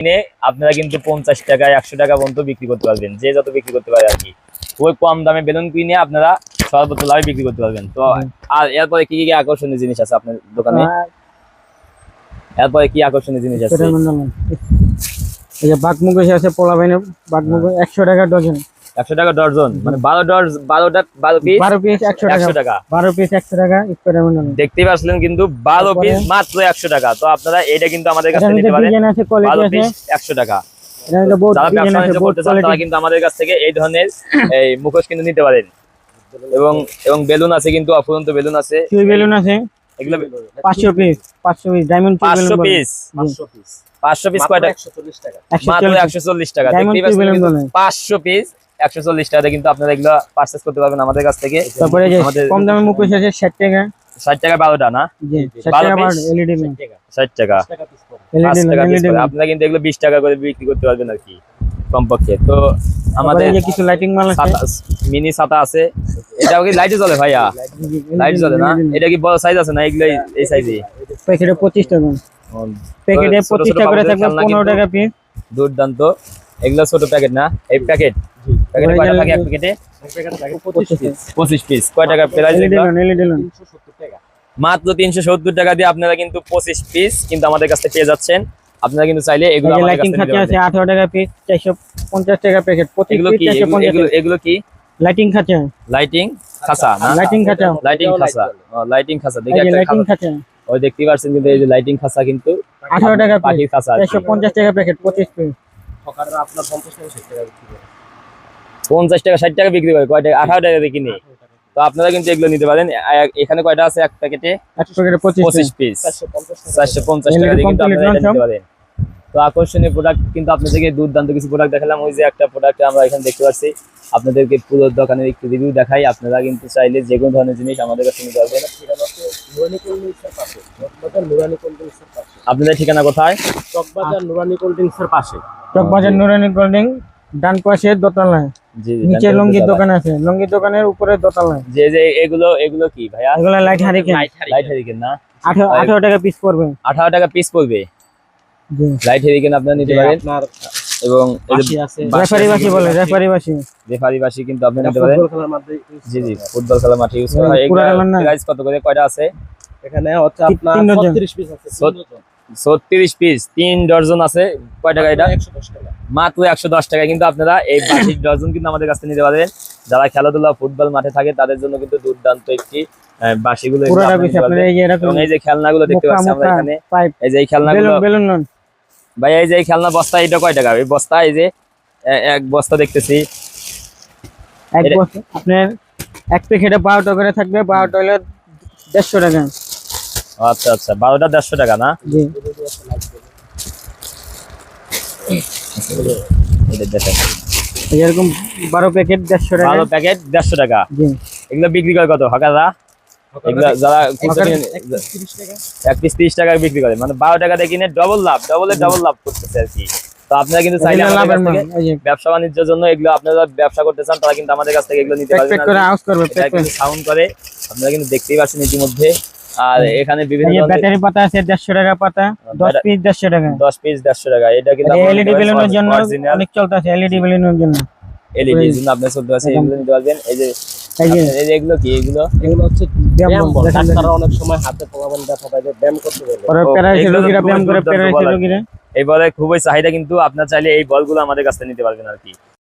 কিনে আপনারা কিন্তু 50 টাকা 100 টাকা পর্যন্ত বিক্রি করতে পারবেন, যে যত বিক্রি করতে পারে আর কি। ওই কম দামে বেলুন কিনে আপনারা সর্বোচ্চ লাভে বিক্রি করতে পারবেন। তো আর এরপরে কি কি আকর্ষণীয় জিনিস আছে আপনার দোকানে? এরপরে কি আকর্ষণীয় জিনিস আছে? এই যে বাঘমুখ আছে, পোলা বাইনের বাঘমুখ 100 টাকা ডজন। 100 টাকা ডজন, মানে 12 পিস 100 টাকা। 12 পিস 100 টাকা। দেখতেই পাচ্ছেন কিন্তু 12 পিস মাত্র 100 টাকা। তো আপনারা এটা কিন্তু আমাদের কাছে নিতে পারেন। 12 পিস 100 টাকা। যারা ব্যবসা বাণিজ্য করতে চান তারা কিন্তু আমাদের কাছ থেকে এই ধরনের এই মুখোশ কিন্তু নিতে পারেন। এবং বেলুন আছে, কিন্তু অফুরন্ত বেলুন আছে, চুই বেলুন আছে। এগুলো 500 পিস ডায়মন্ড চুই বেলুন। 500 পিস কয়টা? 140 টাকা। মাত্র 140 টাকা। দেখতেই পাচ্ছেন 500 পিস 140 টাকা কিন্তু আপনারা এগুলো পারচেজ করতে পারবেন আমাদের কাছ থেকে। তারপরে যে কম দামে মুখোশ আছে 60 টাকা। 60 টাকা 12টা না? জি 60 টাকা এলইডি 60 টাকা। আপনারা কিন্তু এগুলো 20 টাকা করে বিক্রি করতে পারবেন আর কি কমপক্ষে। তো আমাদের এই যে কিছু লাইটিং মাল আছে, মিনি ছাতা আছে। এটাও কি লাইটে জ্বলে ভাইয়া? লাইট জ্বলে না? এটা কি বড় সাইজ আছে না এগুলো এই সাইজে? প্যাকেটে 25 টাকা। প্যাকেটে 25 টাকা করে থাকবে, 15 টাকা পিস। দুর্দান্ত। এগুলো ছোট প্যাকেট না? এই প্যাকেটে কয়টা থাকে? এক প্যাকেটে 25 পিস। কয় টাকা প্রাইস? এলইডি 370 টাকা। মাত্র 370 টাকা দিয়ে আপনারা কিন্তু 25 পিস কিন্তু আমাদের কাছে পেয়ে যাচ্ছেন। আপনারা কিন্তু চাইলে এগুলো আমাদের কাছে লাইটিং খাঁচা আছে 18 টাকা পিস, 450 টাকা প্যাকেট। এগুলো কি? এগুলো কি? লাইটিং খাঁচা। লাইটিং খাঁচা না? লাইটিং খাঁচা। লাইটিং খাঁচা। লাইটিং খাঁচা দেখি একটা লাইটিং খাঁচা। ওই দেখতে পাচ্ছেন কিন্তু এই যে লাইটিং খাঁচা কিন্তু 18 টাকা পাখির খাঁচা। 450 টাকা প্যাকেট 25 পিস। সকালে আপনার 50 টাকা 60 টাকা বিক্রি করে। 50 টাকা 60 টাকা বিক্রি করে, কয় টাকা? 18 টাকা দিয়ে কিনে। তো আপনারা কিন্তু এগুলো নিতে পারেন। এখানে কয়টা আছে? এক প্যাকেটে 25 পিস 450 টাকা দিয়ে কিন্তু আপনারা এটা নিতে পারেন। তো আকর্ষণীয় প্রোডাক্ট কিন্তু আপনাদেরকে দুর্দান্ত কিছু প্রোডাক্ট দেখালাম। ওই যে একটা প্রোডাক্ট আমরা এখানে দেখতে পাচ্ছি, আপনাদেরকে পুরো দোকানের একটু রিভিউ দেখাই। আপনারা কিন্তু চাইলে যে কোনো ধরনের জিনিস আমাদের কাছে নিতে পারবেন। আপনাদের ঠিকানা কোথায়? চকবাজার নুরানি কোল্ড ড্রিঙ্কসের পাশে। চকবাজার নুরানি কোল্ড ড্রিঙ্ক ডান পাশে দোতলায়। জি নিচে লঙ্গির দোকান আছে, লঙ্গির দোকানের উপরে দোতলায়। যে এগুলো কি ভাইয়া? এগুলো লাইট হারিকেন। লাইট হারিকেন না? 18 টাকা পিস পড়বে। 18 টাকা পিস পড়বে। জি লাইট হারিকেন আপনারা নিতে পারেন। এবং রেফারি বাসি কিন্তু আপনি নিতে পারেন। জি ফুটবল খেলার মাঠে ইউজ করা হয়। প্রাইস কত করে? কয়টা আছে এখানে? হচ্ছে আপনার 36 পিস আছে। 36 পিস 3 ডজন আছে। কয় টাকা এটা? 110 টাকা। মাত্র 110 টাকা। কিন্তু আপনারা এই 22 ডজন কিন্তু আমাদের কাছে নিতে পারবেন। যারা খেলাধুলা ফুটবল মাঠে থাকে তাদের জন্য কিন্তু দুর্দান্ত একটি বাসিগুলো। এবং এই যে খেলনাগুলো দেখতে পাচ্ছি আমরা এখানে, এই যে এই খেলনাগুলো ভাই, এই যে এই খেলনা বস্তা, এটা কয় টাকা? এই বস্তা, এই যে এক বস্তা দেখতেছি আপনার এক প্যাকেটে 12টা করে থাকবে। 12টা হলে 150 টাকা। আচ্ছা 12টা 150 টাকা না? জি এরকম 12 প্যাকেট 150 টাকা। 12 প্যাকেট 150 টাকা। জি এগুলো বিক্রি করে কত হকাররা? এগুলো যারা 1 পিস 30 টাকা বিক্রি করে, মানে 12 টাকা দিয়ে কিনে ডবল লাভ করতেছে আর কি। তো আপনারা কিন্তু চাইলে আমাদের কাছ থেকে ব্যবসা বাণিজ্যের জন্য এগুলো আপনারা ব্যবসা করতে চান তারা কিন্তু আমাদের কাছ থেকে এগুলো নিতে পারবেন। সাউন্ড করে আপনারা কিন্তু দেখতেই পাচ্ছেন ইতিমধ্যে। আর এখানে বিভিন্ন ব্যাটারি পাতা আছে 150 টাকা পাতা, 10 পিস 150 টাকা। 10 পিস 150 টাকা। এটা কিন্তু এলইডি বেলুনের জন্য অনেক চলতেছে। এলইডি বেলুনের জন্য আপনারা চলতে আছে, এগুলো নিতে পারবেন। এই যে এগুলো কি? এগুলো হচ্ছে ব্যায়াম বল। ডাক্তাররা অনেক সময় হাতে প্রবলেম ব্যথা পায়, ব্যায়াম করতে বলে। পরে প্যারালাইসিস রোগীরা ব্যায়াম করে, প্যারালাইসিস রোগীরা এই বলে খুবই চাহিদা, কিন্তু আপনারা চাইলে এই বলগুলো আমাদের কাছ থেকে নিতে পারবেন আর কি।